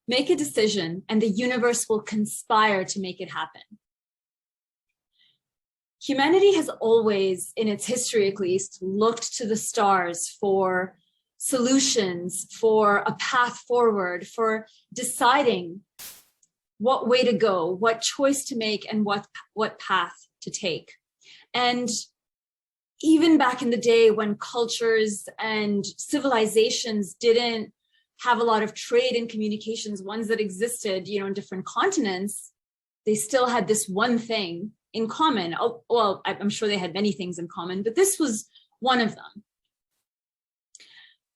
Make a decision and the universe will conspire to make it happen. Humanity has always, in its history at least, looked to the stars for solutions, for a path forward, for deciding what way to go, what choice to make, and what path to take. And even back in the day when cultures and civilizations didn't have a lot of trade and communications, ones that existed, in different continents, they still had this one thing in common. Oh, well, I'm sure they had many things in common, but this was one of them.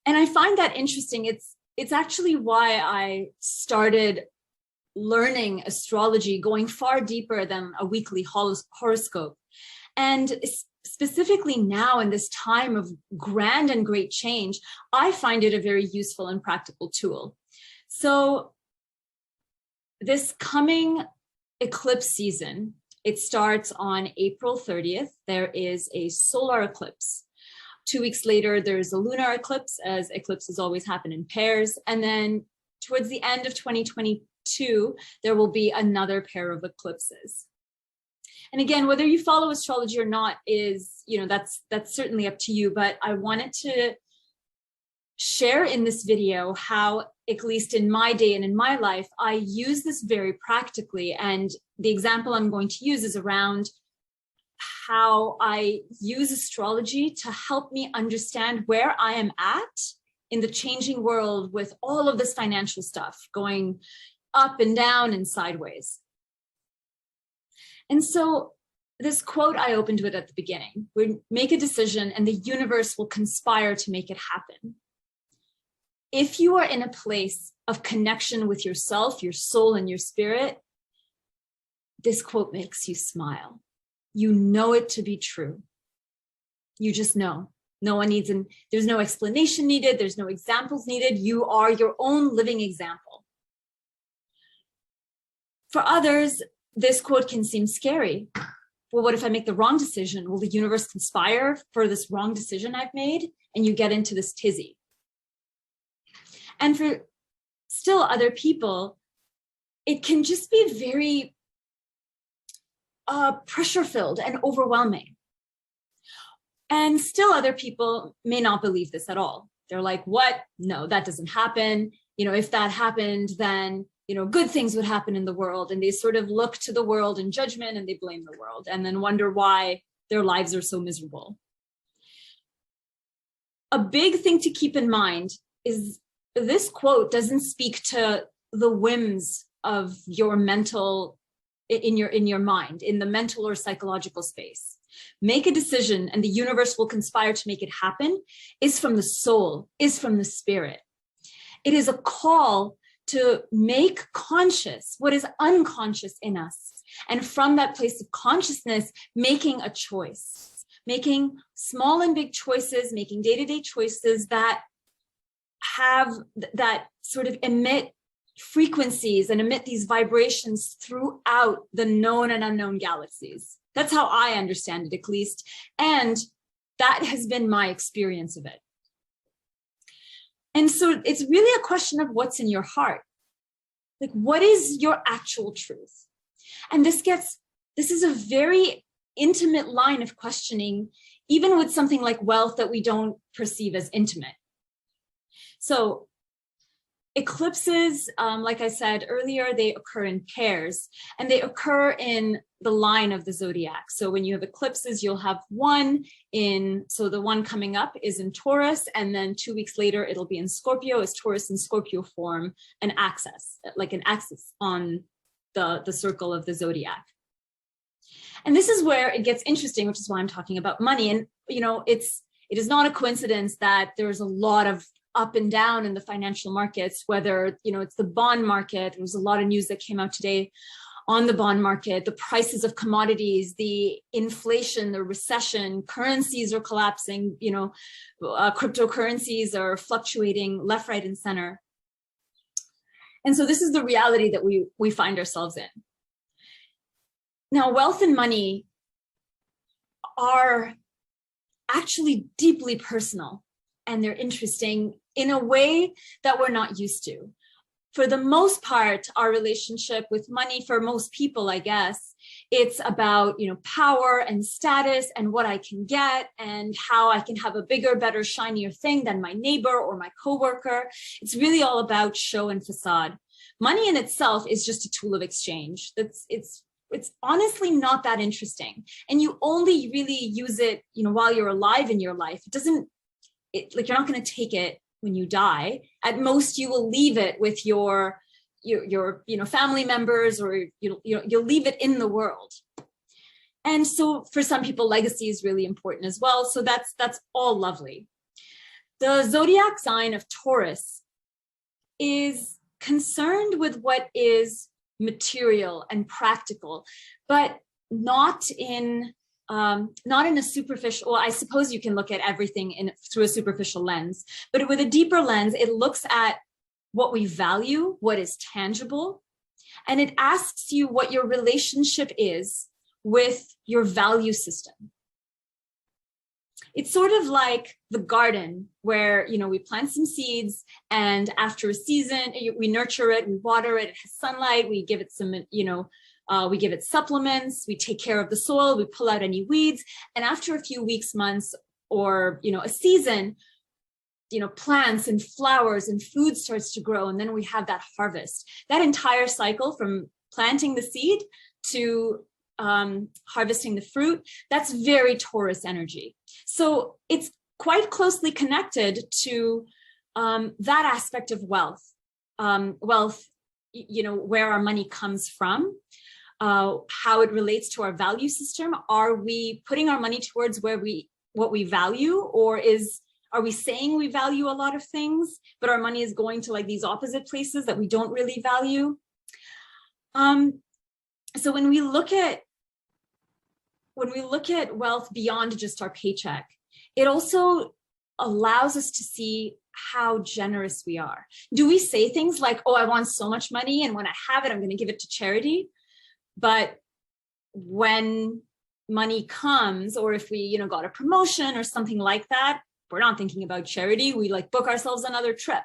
And I find that interesting. It's actually why I started learning astrology, going far deeper than a weekly horoscope. And specifically now in this time of grand and great change, I find it a very useful and practical tool. So this coming eclipse season, it starts on April 30th. There is a solar eclipse. 2 weeks later, there's a lunar eclipse, as eclipses always happen in pairs. And then towards the end of 2022, there will be another pair of eclipses. And again, whether you follow astrology or not is, that's certainly up to you. But I wanted to share in this video how, at least in my day and in my life, I use this very practically. And the example I'm going to use is around how I use astrology to help me understand where I am at in the changing world with all of this financial stuff going up and down and sideways. And so this quote I opened with at the beginning, we make a decision and the universe will conspire to make it happen. If you are in a place of connection with yourself, your soul, and your spirit, this quote makes you smile. You know it to be true. You just know. No one needs, there's no explanation needed. There's no examples needed. You are your own living example. For others, this quote can seem scary. Well, what if I make the wrong decision? Will the universe conspire for this wrong decision I've made? And you get into this tizzy. And for still other people, it can just be very pressure-filled and overwhelming. And still other people may not believe this at all. They're like, what? No, that doesn't happen. If that happened, then good things would happen in the world. And they sort of look to the world in judgment and they blame the world and then wonder why their lives are so miserable. A big thing to keep in mind is this quote doesn't speak to the whims of your mental, in your mind, in the mental or psychological space. Make a decision and the universe will conspire to make it happen is from the soul, is from the spirit. It is a call to make conscious what is unconscious in us. And from that place of consciousness, making a choice, making small and big choices, making day-to-day choices that sort of emit frequencies and emit these vibrations throughout the known and unknown galaxies. That's how I understand it, at least. And that has been my experience of it. And so it's really a question of what's in your heart. Like, what is your actual truth? And this is a very intimate line of questioning, even with something like wealth that we don't perceive as intimate. So eclipses, like I said earlier, they occur in pairs and they occur in the line of the zodiac. So when you have eclipses, you'll have one so the one coming up is in Taurus, and then 2 weeks later, it'll be in Scorpio, as Taurus and Scorpio form an axis, like an axis on the circle of the zodiac. And this is where it gets interesting, which is why I'm talking about money. And, it is not a coincidence that there's a lot of up and down in the financial markets, whether, it's the bond market. There was a lot of news that came out today on the bond market, the prices of commodities, the inflation, the recession, currencies are collapsing, cryptocurrencies are fluctuating left, right, and center. And so this is the reality that we find ourselves in. Now, wealth and money are actually deeply personal, and they're interesting in a way that we're not used to. for the most part, our relationship with money, for most people, I guess, it's about, power and status and what I can get and how I can have a bigger, better, shinier thing than my neighbor or my coworker. It's really all about show and facade. Money in itself is just a tool of exchange. It's honestly not that interesting. And you only really use it, while you're alive in your life. You're not going to take it when you die. At most, you will leave it with your family members, or you'll leave it in the world. And so for some people, legacy is really important as well. So that's all lovely. The zodiac sign of Taurus is concerned with what is material and practical, but not in a superficial, well, I suppose you can look at everything through a superficial lens, but with a deeper lens, it looks at what we value, what is tangible, and it asks you what your relationship is with your value system. It's sort of like the garden where, we plant some seeds, and after a season, we nurture it, we water it, it has sunlight, we give it some, we give it supplements, we take care of the soil, we pull out any weeds. And after a few weeks, months, or, a season, plants and flowers and food starts to grow. And then we have that harvest. That entire cycle from planting the seed to harvesting the fruit, that's very Taurus energy. So it's quite closely connected to that aspect of wealth. Wealth, where our money comes from, how it relates to our value system. Are we putting our money towards what we value, or are we saying we value a lot of things, but our money is going to these opposite places that we don't really value? So when we look at wealth beyond just our paycheck, it also allows us to see how generous we are. Do we say things like, oh, I want so much money, and when I have it, I'm going to give it to charity? But when money comes, or if we, got a promotion or something like that, we're not thinking about charity. We book ourselves another trip.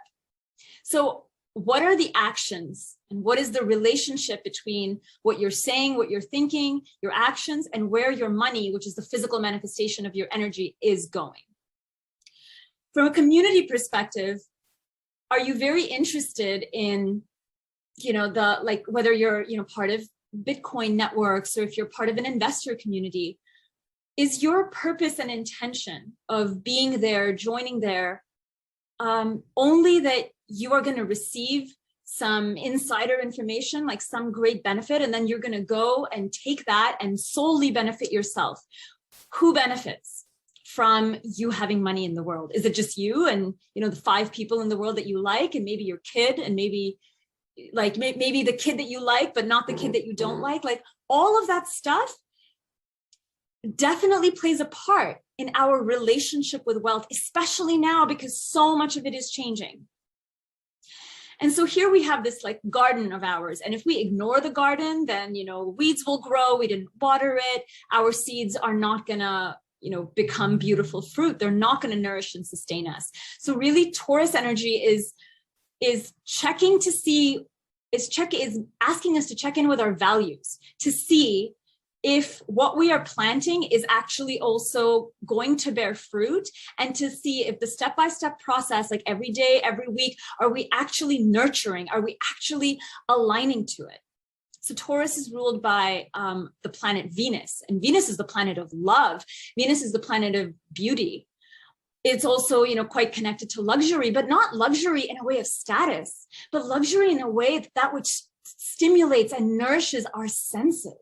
So what are the actions, and what is the relationship between what you're saying, what you're thinking, your actions, and where your money, which is the physical manifestation of your energy, is going? From a community perspective, are you very interested in, whether you're, part of Bitcoin networks, or if you're part of an investor community, is your purpose and intention of being there, joining there, only that you are going to receive some insider information, like some great benefit, and then you're going to go and take that and solely benefit yourself? Who benefits from you having money in the world? Is it just you and, the 5 people in the world that you like, and maybe your kid, and maybe the kid that you like, but not the kid that you don't like? All of that stuff definitely plays a part in our relationship with wealth, especially now, because so much of it is changing. And so here we have this garden of ours. And if we ignore the garden, then, weeds will grow. We didn't water it. Our seeds are not gonna, become beautiful fruit. They're not going to nourish and sustain us. So really, Taurus energy is checking to see, is asking us to check in with our values, to see if what we are planting is actually also going to bear fruit, and to see if the step-by-step process, every day, every week, are we actually nurturing? Are we actually aligning to it? So Taurus is ruled by the planet Venus, and Venus is the planet of love. Venus is the planet of beauty. It's also, quite connected to luxury, but not luxury in a way of status, but luxury in a way that which stimulates and nourishes our senses,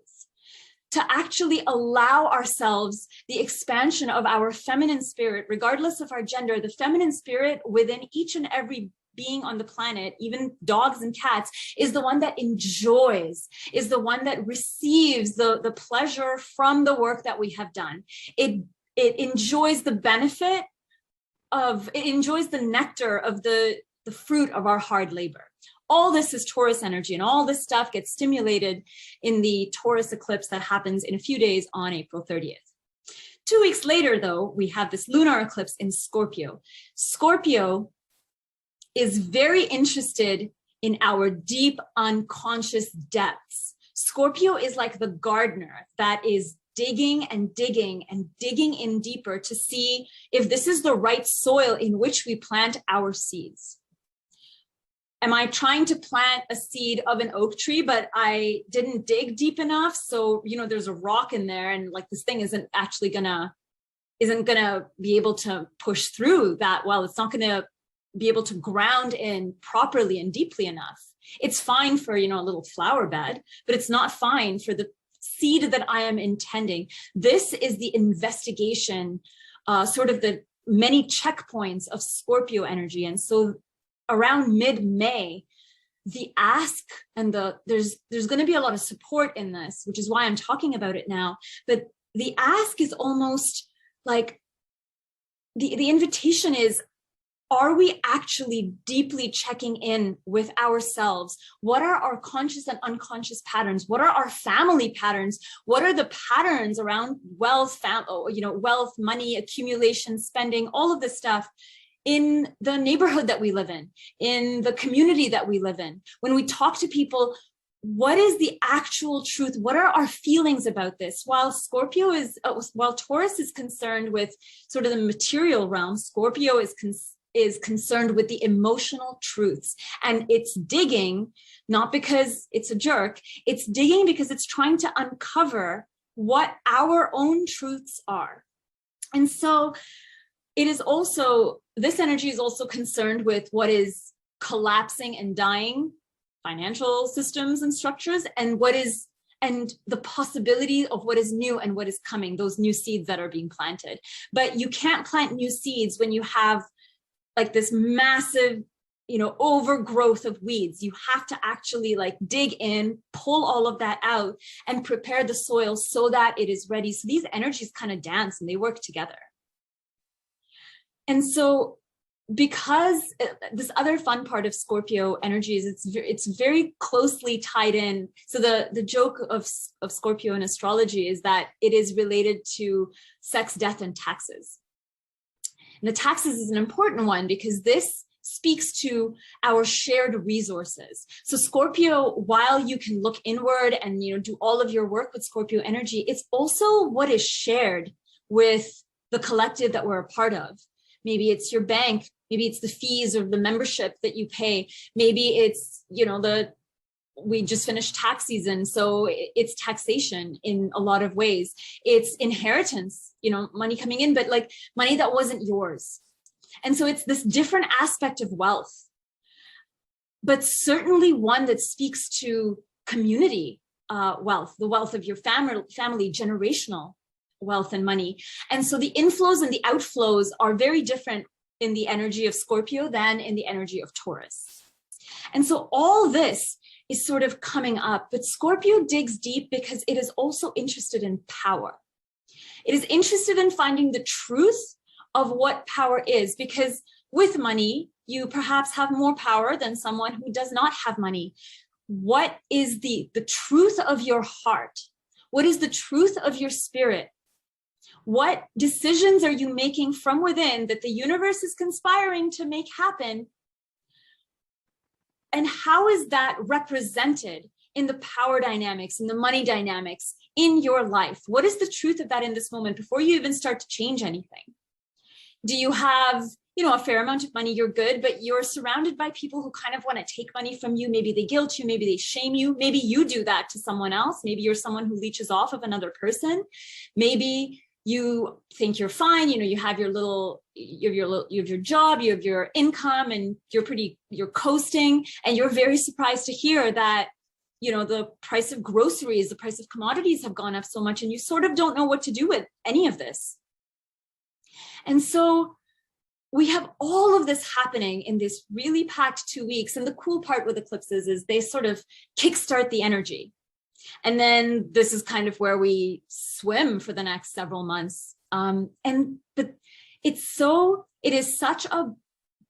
to actually allow ourselves the expansion of our feminine spirit, regardless of our gender. The feminine spirit within each and every being on the planet, even dogs and cats, is the one that enjoys, is the one that receives the pleasure from the work that we have done. It enjoys the benefit it enjoys the nectar of the fruit of our hard labor. All this is Taurus energy, and all this stuff gets stimulated in the Taurus eclipse that happens in a few days on April 30th. 2 weeks later, though, we have this lunar eclipse in Scorpio. Scorpio is very interested in our deep unconscious depths. Scorpio is like the gardener that is digging and digging and digging in deeper to see if this is the right soil in which we plant our seeds. Am I trying to plant a seed of an oak tree, but I didn't dig deep enough? So, there's a rock in there and like this thing isn't gonna be able to push through that. Well, it's not gonna be able to ground in properly and deeply enough. It's fine for, a little flower bed, but it's not fine for the seed that I am intending. This is the investigation, sort of the many checkpoints of Scorpio energy. And so around mid-May, the ask and there's going to be a lot of support in this, which is why I'm talking about it now. But the ask is almost like the invitation is, are we actually deeply checking in with ourselves? What are our conscious and unconscious patterns? What are our family patterns? What are the patterns around wealth, wealth, money, accumulation, spending, all of this stuff in the neighborhood that we live in the community that we live in? When we talk to people, what is the actual truth? What are our feelings about this? While Taurus is concerned with sort of the material realm, Scorpio is concerned with the emotional truths. And it's digging, not because it's a jerk, it's digging because it's trying to uncover what our own truths are. And so it is also, this energy is also concerned with what is collapsing and dying, financial systems and structures, and the possibility of what is new and what is coming, those new seeds that are being planted. But you can't plant new seeds when you have like this massive, overgrowth of weeds. You have to actually like dig in, pull all of that out and prepare the soil so that it is ready. So these energies kind of dance and they work together. And so because this other fun part of Scorpio energy is it's very closely tied in. So the joke of Scorpio in astrology is that it is related to sex, death, and taxes. And the taxes is an important one because this speaks to our shared resources. So Scorpio, while you can look inward and do all of your work with Scorpio energy, it's also what is shared with the collective that we're a part of. Maybe it's your bank, maybe it's the fees or the membership that you pay. Maybe it's, we just finished tax season, so it's taxation in a lot of ways. It's inheritance, money coming in, but like money that wasn't yours. And so it's this different aspect of wealth, but certainly one that speaks to community wealth, the wealth of your family, generational wealth and money. And so the inflows and the outflows are very different in the energy of Scorpio than in the energy of Taurus. And so all this is sort of coming up, but Scorpio digs deep because it is also interested in power. It is interested in finding the truth of what power is, because with money, you perhaps have more power than someone who does not have money. What is the truth of your heart? What is the truth of your spirit? What decisions are you making from within that the universe is conspiring to make happen? And how is that represented in the power dynamics, in the money dynamics in your life? What is the truth of that in this moment before you even start to change anything? Do you have, a fair amount of money, you're good, but you're surrounded by people who kind of want to take money from you. Maybe they guilt you, maybe they shame you. Maybe you do that to someone else. Maybe you're someone who leeches off of another person. Maybe you think you're fine, you have your job, you have your income, and you're coasting, and you're very surprised to hear that, the price of groceries, the price of commodities have gone up so much, and you sort of don't know what to do with any of this. And so we have all of this happening in this really packed 2 weeks. And the cool part with eclipses is they sort of kickstart the energy. And then this is kind of where we swim for the next several months. But it is such a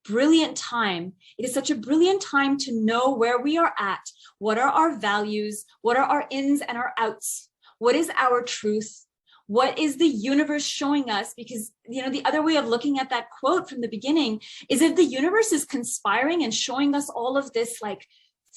brilliant time. It is such a brilliant time to know where we are at. What are our values? What are our ins and our outs? What is our truth? What is the universe showing us? Because, you know, the other way of looking at that quote from the beginning is, if the universe is conspiring and showing us all of this, like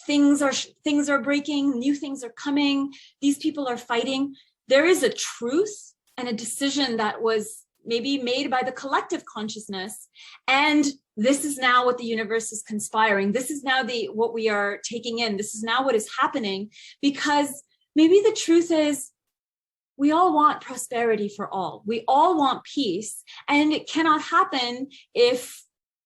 things are breaking, new things are coming, these people are fighting, there is a truth and a decision that was maybe made by the collective consciousness. And this is now what the universe is conspiring. This is now what we are taking in. This is now what is happening, because maybe the truth is, we all want prosperity for all. We all want peace. And it cannot happen if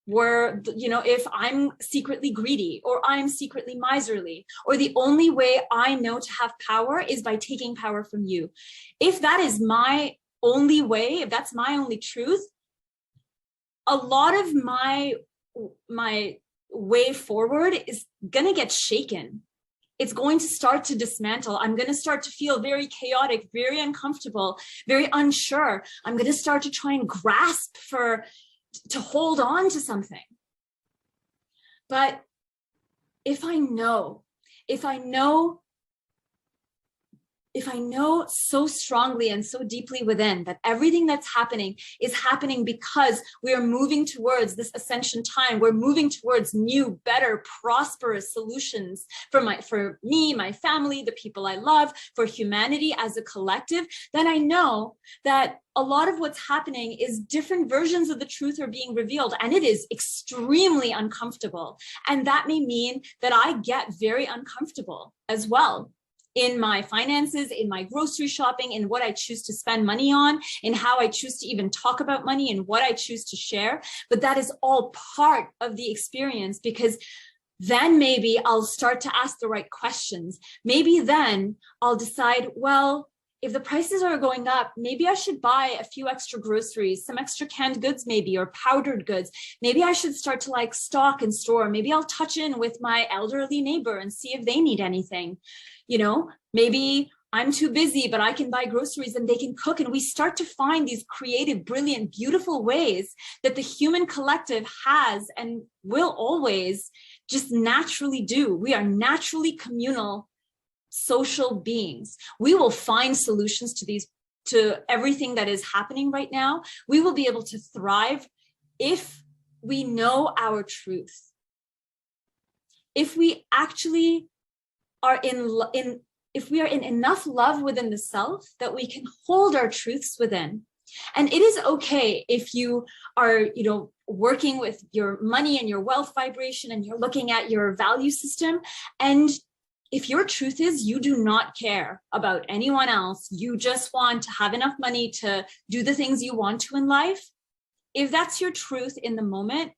if I'm secretly greedy, or I'm secretly miserly, or the only way I know to have power is by taking power from you. If that is my only way, if that's my only truth, a lot of my way forward is gonna get shaken. It's going to start to dismantle. I'm going to start to feel very chaotic, very uncomfortable, very unsure. I'm going to start to try and grasp to hold on to something. But if I know so strongly and so deeply within that everything that's happening is happening because we are moving towards this ascension time, we're moving towards new, better, prosperous solutions for me, my family, the people I love, for humanity as a collective, then I know that a lot of what's happening is different versions of the truth are being revealed, and it is extremely uncomfortable. And that may mean that I get very uncomfortable as well, in my finances, in my grocery shopping, in what I choose to spend money on, in how I choose to even talk about money, and what I choose to share. But that is all part of the experience, because then maybe I'll start to ask the right questions. Maybe then I'll decide, well, if the prices are going up, maybe I should buy a few extra groceries, some extra canned goods maybe, or powdered goods. Maybe I should start to like stock and store. Maybe I'll touch in with my elderly neighbor and see if they need anything. You know, maybe I'm too busy, but I can buy groceries and they can cook. And we start to find these creative, brilliant, beautiful ways that the human collective has and will always just naturally do. We are naturally communal social beings. We will find solutions to everything that is happening right now. We will be able to thrive if we know our truth. If we actually are if we are in enough love within the self that we can hold our truths within. And it is okay if you are, working with your money and your wealth vibration, and you're looking at your value system, and if your truth is you do not care about anyone else, you just want to have enough money to do the things you want to in life, if that's your truth in the moment,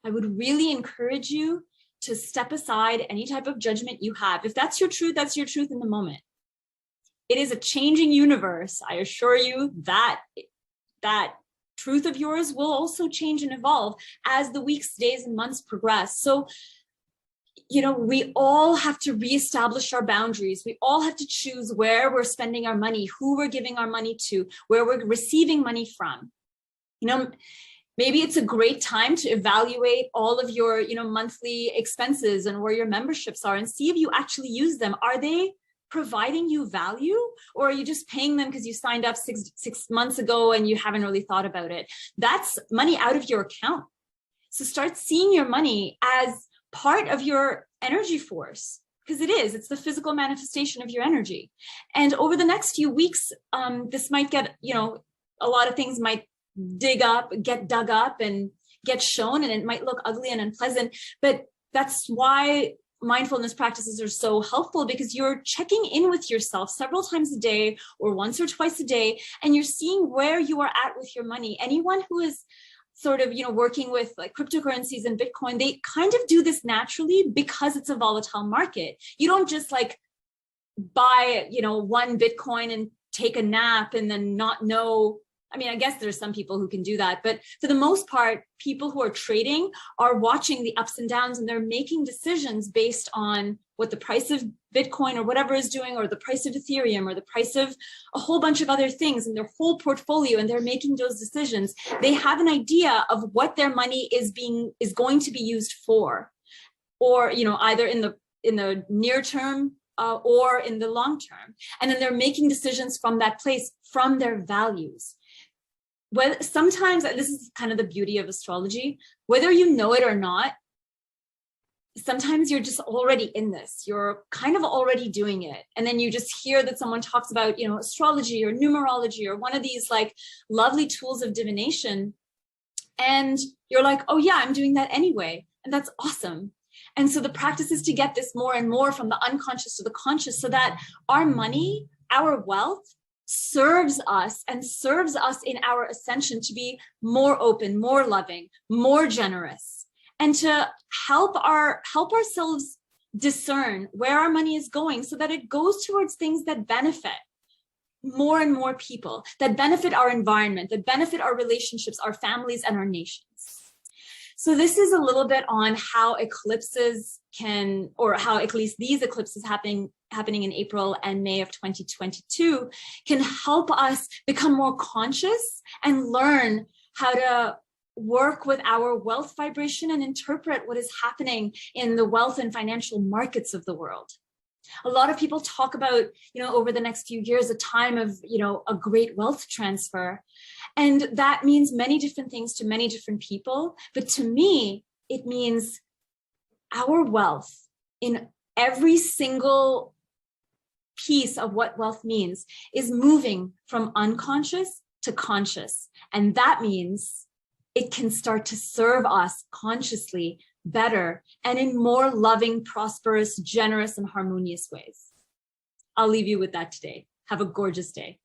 I would really encourage you to step aside any type of judgment you have. If that's your truth in the moment. It is a changing universe. I assure you that that truth of yours will also change and evolve as the weeks, days, and months progress. So, we all have to reestablish our boundaries. We all have to choose where we're spending our money, who we're giving our money to, where we're receiving money from. Maybe it's a great time to evaluate all of your, monthly expenses and where your memberships are, and see if you actually use them. Are they providing you value, or are you just paying them because you signed up six months ago and you haven't really thought about it? That's money out of your account. So start seeing your money as part of your energy force, because it's the physical manifestation of your energy. And over the next few weeks, this might get, a lot of things might get dug up and get shown, and it might look ugly and unpleasant. But that's why mindfulness practices are so helpful, because you're checking in with yourself several times a day or once or twice a day, and you're seeing where you are at with your money. Anyone who is sort of, working with like cryptocurrencies and Bitcoin, they kind of do this naturally because it's a volatile market. You don't just like buy, one Bitcoin and take a nap and then not know. I mean, I guess there's some people who can do that, but for the most part, people who are trading are watching the ups and downs, and they're making decisions based on what the price of Bitcoin or whatever is doing, or the price of Ethereum, or the price of a whole bunch of other things in their whole portfolio, and they're making those decisions. They have an idea of what their money is going to be used for, or either in the near term or in the long term. And then they're making decisions from that place from their values. Well, sometimes, this is kind of the beauty of astrology, whether you know it or not, sometimes you're just already in this, you're kind of already doing it. And then you just hear that someone talks about, you know, astrology or numerology or one of these like lovely tools of divination. And you're like, oh yeah, I'm doing that anyway. And that's awesome. And so the practice is to get this more and more from the unconscious to the conscious, so that our money, our wealth serves us and serves us in our ascension to be more open, more loving, more generous, and to help ourselves discern where our money is going, so that it goes towards things that benefit more and more people, that benefit our environment, that benefit our relationships, our families, and our nations. So this is a little bit on how eclipses can, or how at least these eclipses happening in April and May of 2022 can help us become more conscious and learn how to work with our wealth vibration and interpret what is happening in the wealth and financial markets of the world. A lot of people talk about, you know, over the next few years, a time of, you know, a great wealth transfer. And that means many different things to many different people. But to me, it means our wealth in every single piece of what wealth means is moving from unconscious to conscious. And that means it can start to serve us consciously better and in more loving, prosperous, generous, and harmonious ways. I'll leave you with that today. Have a gorgeous day.